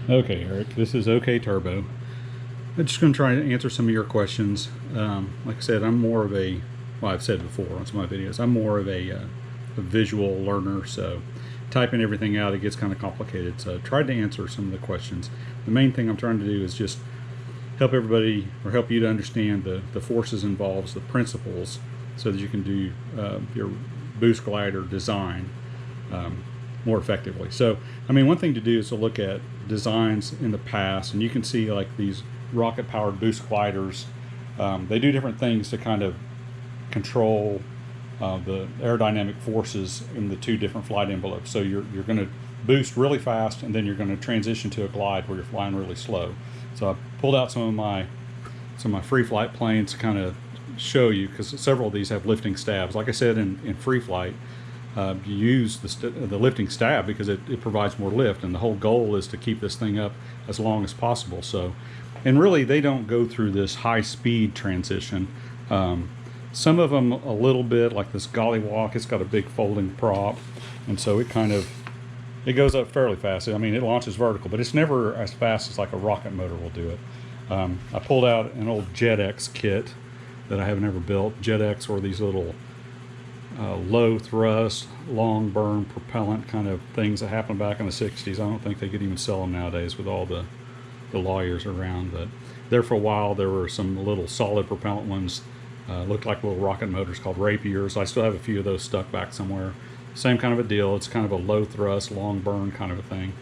Okay, Eric, this is OK Turbo. I'm just going to try to answer some of your questions. Like I said, I'm more of a, well, I've said before on some of my videos, I'm more of a visual learner, so typing everything out, it gets kind of complicated. So I tried to answer some of the questions. The main thing I'm trying to do is just help everybody, or help you to understand the forces involved, the principles, so that you can do your boost glider design more effectively. So, I mean, one thing to do is to look at designs in the past, and you can see like these rocket-powered boost gliders. They do different things to kind of control the aerodynamic forces in the two different flight envelopes. So you're going to boost really fast, and then you're going to transition to a glide where you're flying really slow. So I pulled out some of my FreeFlight planes to kind of show you, because several of these have lifting stabs. Like I said, in FreeFlight, you use the lifting stab because it provides more lift, and the whole goal is to keep this thing up as long as possible. So, and really they don't go through this high speed transition. Some of them a little bit, like this Gollywalk, it's got a big folding prop, and so it goes up fairly fast. I mean, it launches vertical, but it's never as fast as like a rocket motor will do it. I pulled out an old JetX kit that I have never built. JetX were these little low thrust, long burn propellant kind of things that happened back in the 60s. I don't think they could even sell them nowadays with all the lawyers around. But there for a while, there were some little solid propellant ones, looked like little rocket motors called Rapiers. I still have a few of those stuck back somewhere. Same kind of a deal. It's kind of a low thrust, long burn kind of a thing.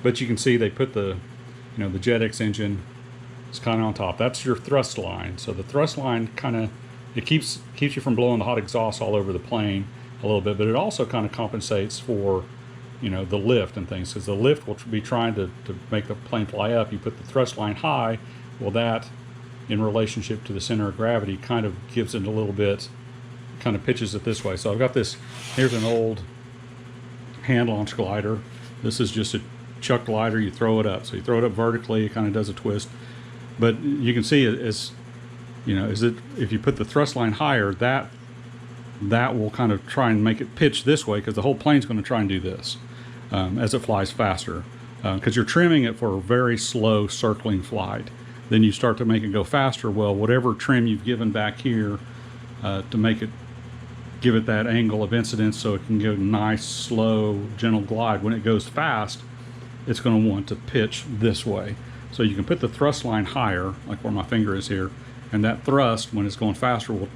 But you can see they put the JetX engine is kind of on top. That's your thrust line. So the thrust line kind of, it keeps you from blowing the hot exhaust all over the plane a little bit, but it also kind of compensates for, the lift and things, because the lift will be trying to make the plane fly up. You put the thrust line high, well, that in relationship to the center of gravity kind of gives it a little bit, kind of pitches it this way. So I've got this, here's an old hand launch glider. This is just a chuck glider. You throw it up. So you throw it up vertically, it kind of does a twist. But you can see it as, if you put the thrust line higher, that will kind of try and make it pitch this way, because the whole plane's going to try and do this as it flies faster, because you're trimming it for a very slow circling flight. Then you start to make it go faster. Well, whatever trim you've given back here to give it that angle of incidence, so it can go nice, slow, gentle glide. When it goes fast, it's going to want to pitch this way. So you can put the thrust line higher, like where my finger is here, and that thrust, when it's going faster, will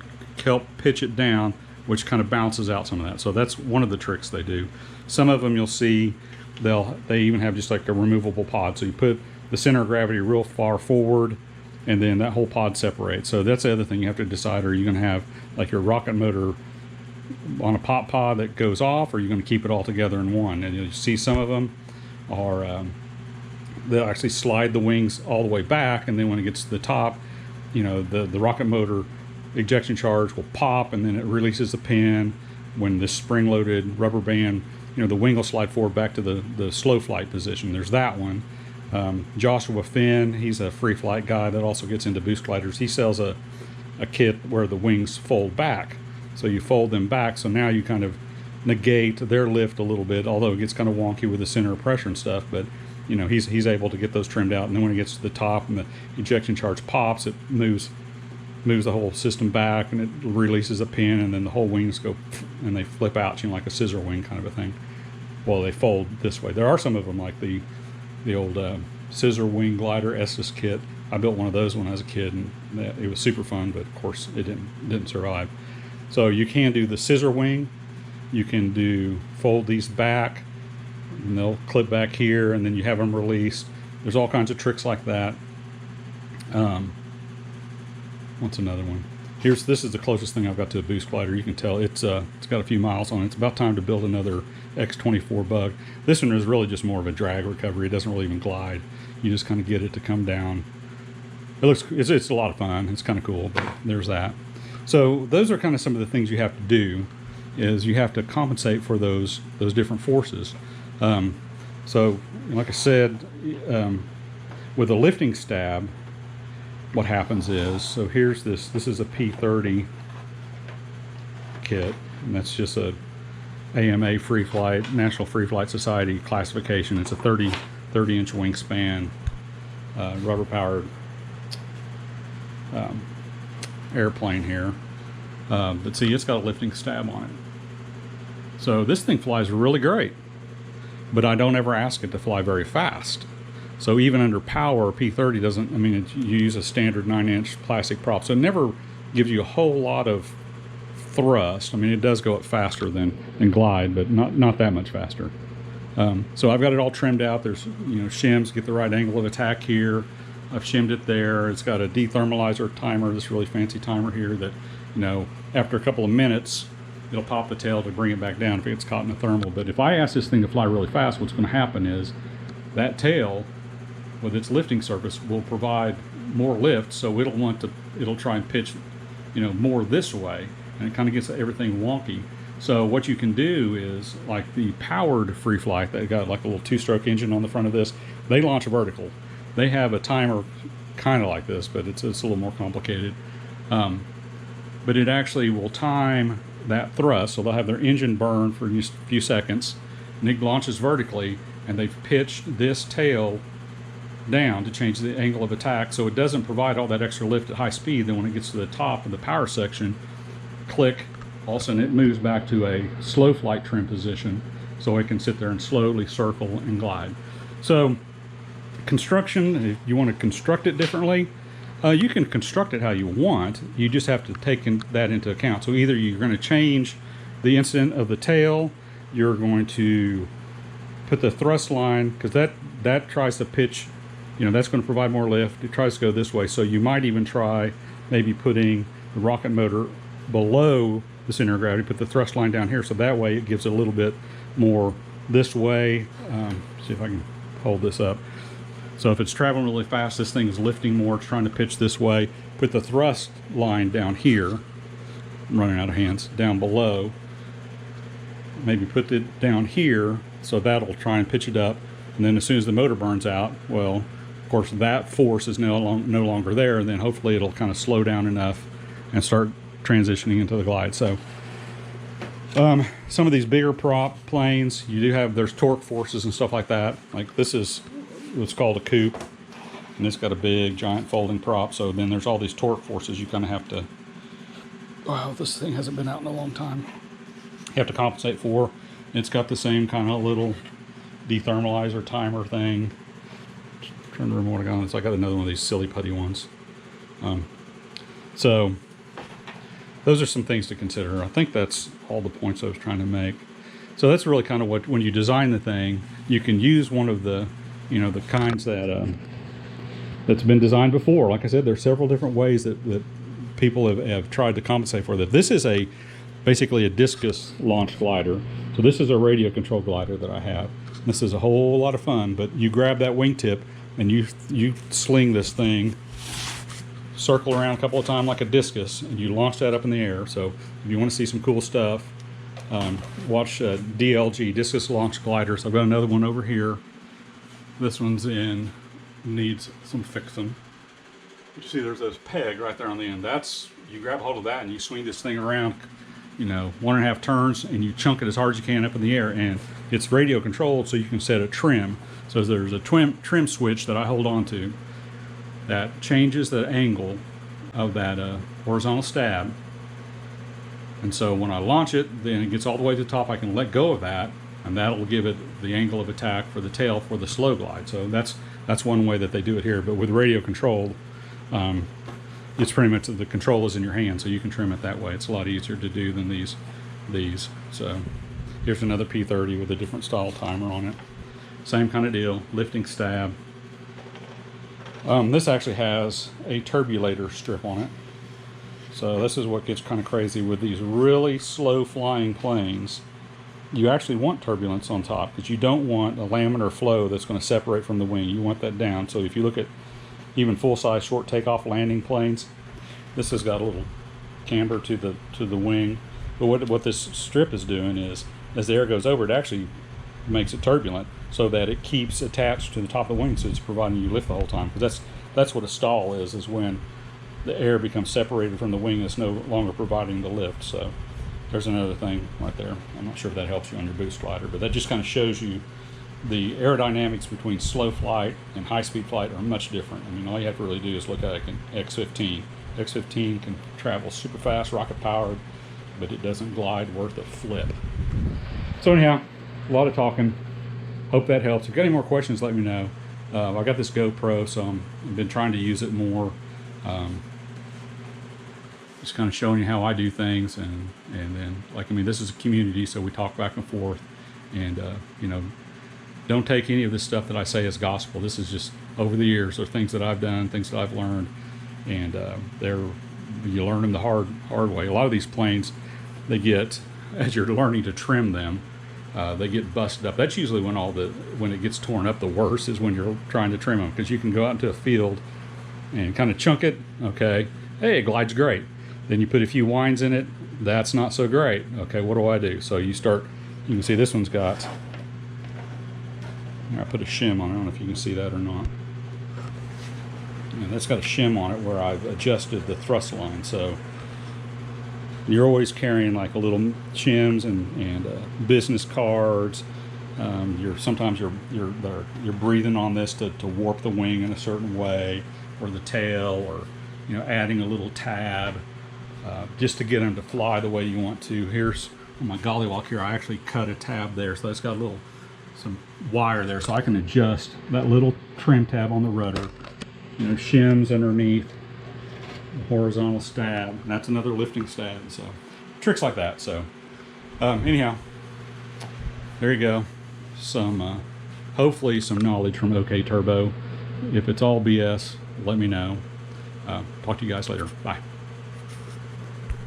help pitch it down, which kind of bounces out some of that. So that's one of the tricks they do. Some of them you'll see, they even have just like a removable pod. So you put the center of gravity real far forward, and then that whole pod separates. So that's the other thing you have to decide. Are you going to have like your rocket motor on a pop pod that goes off, or are you going to keep it all together in one? And you'll see some of them are, they'll actually slide the wings all the way back, and then when it gets to the top, the rocket motor ejection charge will pop, and then it releases the pin. When this spring-loaded rubber band, the wing will slide forward back to the slow flight position. There's that one. Joshua Finn, he's a FreeFlight guy that also gets into boost gliders. He sells a kit where the wings fold back. So you fold them back, so now you kind of negate their lift a little bit, although it gets kind of wonky with the center of pressure and stuff. But he's able to get those trimmed out, and then when it gets to the top and the ejection charge pops, it moves the whole system back, and it releases a pin, and then the whole wings go and they flip out, like a scissor wing kind of a thing. Well, they fold this way. There are some of them like the old scissor wing glider Estes kit. I built one of those when I was a kid, and it was super fun, but of course it didn't survive. So you can do the scissor wing. You can fold these back, and they'll clip back here, and then you have them released. There's all kinds of tricks like that. What's another one? This is the closest thing I've got to a boost glider. You can tell it's got a few miles on it. It's about time to build another X24 bug. This one is really just more of a drag recovery. It doesn't really even glide. You just kind of get it to come down. It's a lot of fun. It's kind of cool, but there's that. So those are kind of some of the things you have to do, is you have to compensate for those different forces. So like I said, with a lifting stab, what happens is, so here's this is a P30 kit, and that's just a AMA FreeFlight, National Free Flight Society classification. It's a 30 30-inch wingspan, rubber-powered airplane here. But see, it's got a lifting stab on it. So this thing flies really great, but I don't ever ask it to fly very fast. So even under power, P30 doesn't, I mean, you use a standard 9-inch plastic prop, so it never gives you a whole lot of thrust. I mean, it does go up faster than glide, but not that much faster. So I've got it all trimmed out. There's, shims, get the right angle of attack here. I've shimmed it there. It's got a dethermalizer timer, this really fancy timer here that, after a couple of minutes, it'll pop the tail to bring it back down if it gets caught in a thermal. But if I ask this thing to fly really fast, what's going to happen is that tail with its lifting surface will provide more lift, so it'll try and pitch, more this way, and it kind of gets everything wonky. So what you can do is, like the powered FreeFlight, they got like a little 2-stroke engine on the front of this, they launch vertical. They have a timer kind of like this, but it's a little more complicated. But it actually will time that thrust, so they'll have their engine burn for a few seconds, and it launches vertically, and they've pitched this tail down to change the angle of attack, so it doesn't provide all that extra lift at high speed. Then when it gets to the top of the power section, click, all of a sudden it moves back to a slow flight trim position, so it can sit there and slowly circle and glide. So construction, if you want to construct it differently, you can construct it how you want. You just have to take that into account. So either you're going to change the incident of the tail, you're going to put the thrust line, because that tries to pitch, that's going to provide more lift. It tries to go this way. So you might even try maybe putting the rocket motor below the center of gravity, put the thrust line down here, so that way it gives it a little bit more this way. See if I can hold this up. So if it's traveling really fast, this thing is lifting more, it's trying to pitch this way. Put the thrust line down here. I'm running out of hands. Down below. Maybe put it down here, so that'll try and pitch it up. And then as soon as the motor burns out, well, of course that force is no longer there, and then hopefully it'll kind of slow down enough and start transitioning into the glide. So some of these bigger prop planes, there's torque forces and stuff like that. Like this is what's called a coupe, and it's got a big giant folding prop, so then there's all these torque forces you kind of have to, wow, this thing hasn't been out in a long time, you have to compensate for. It's got the same kind of little dethermalizer timer thing. I'm trying to remember what I got on this. I got another one of these silly putty ones. So those are some things to consider. I think that's all the points I was trying to make. So that's really kind of what, when you design the thing, you can use one of the the kinds that that's been designed before. Like I said, there's several different ways that people have tried to compensate for that. This is basically a discus launch glider. So this is a radio control glider that I have. This is a whole lot of fun, but you grab that wingtip and you sling this thing, circle around a couple of times like a discus, and you launch that up in the air. So if you want to see some cool stuff, watch DLG, Discus Launch Gliders. I've got another one over here. This one's needs some fixing. You see there's this peg right there on the end. You grab hold of that and you swing this thing around, 1.5 turns, and you chunk it as hard as you can up in the air, and it's radio controlled, so you can set a trim. So there's a trim switch that I hold on to that changes the angle of that horizontal stab. And so when I launch it, then it gets all the way to the top, I can let go of that, and that'll give it the angle of attack for the tail for the slow glide. So that's one way that they do it here. But with radio controlled, it's pretty much the control is in your hand, so you can trim it that way. It's a lot easier to do than these. So here's another P30 with a different style timer on it. Same kind of deal, lifting stab. This actually has a turbulator strip on it. So this is what gets kind of crazy with these really slow flying planes. You actually want turbulence on top, because you don't want a laminar flow that's going to separate from the wing. You want that down. So if you look at even full-size short takeoff landing planes, this has got a little camber to the wing. But what this strip is doing is, as the air goes over, it actually makes it turbulent, so that it keeps attached to the top of the wing, so it's providing you lift the whole time. Because that's what a stall is when the air becomes separated from the wing, it's no longer providing the lift. So there's another thing right there. I'm not sure if that helps you on your boost glider, but that just kind of shows you the aerodynamics between slow flight and high-speed flight are much different. I mean, all you have to really do is look at an X-15. X-15 can travel super fast, rocket-powered, but it doesn't glide worth a flip. So anyhow, a lot of talking. Hope that helps. If you've got any more questions, let me know. I got this GoPro, so I've been trying to use it more. Just kind of showing you how I do things, and then, like, I mean, this is a community, so we talk back and forth, and you know, don't take any of this stuff that I say as gospel. This is just over the years, or things that I've done, things that I've learned, and you learn them the hard way. A lot of these planes, they get, as you're learning to trim them, they get busted up. That's usually when it gets torn up the worst, is when you're trying to trim them, because you can go out into a field and kind of chunk it. Okay, hey, it glides great. Then you put a few winds in it, that's not so great. Okay, what do? So you can see this one's got, I put a shim on it. I don't know if you can see that or not. And that's got a shim on it where I've adjusted the thrust line. So you're always carrying like a little shims and business cards. Sometimes you're breathing on this to warp the wing in a certain way, or the tail, or adding a little tab just to get them to fly the way you want to. Here's on my gollywalk here. I actually cut a tab there, so that's got some wire there, so I can adjust that little trim tab on the rudder. Shims underneath, the horizontal stab, and that's another lifting stab. So tricks like that. So anyhow, there you go. Some hopefully some knowledge from OK Turbo. If it's all BS, let me know. Talk to you guys later. Bye.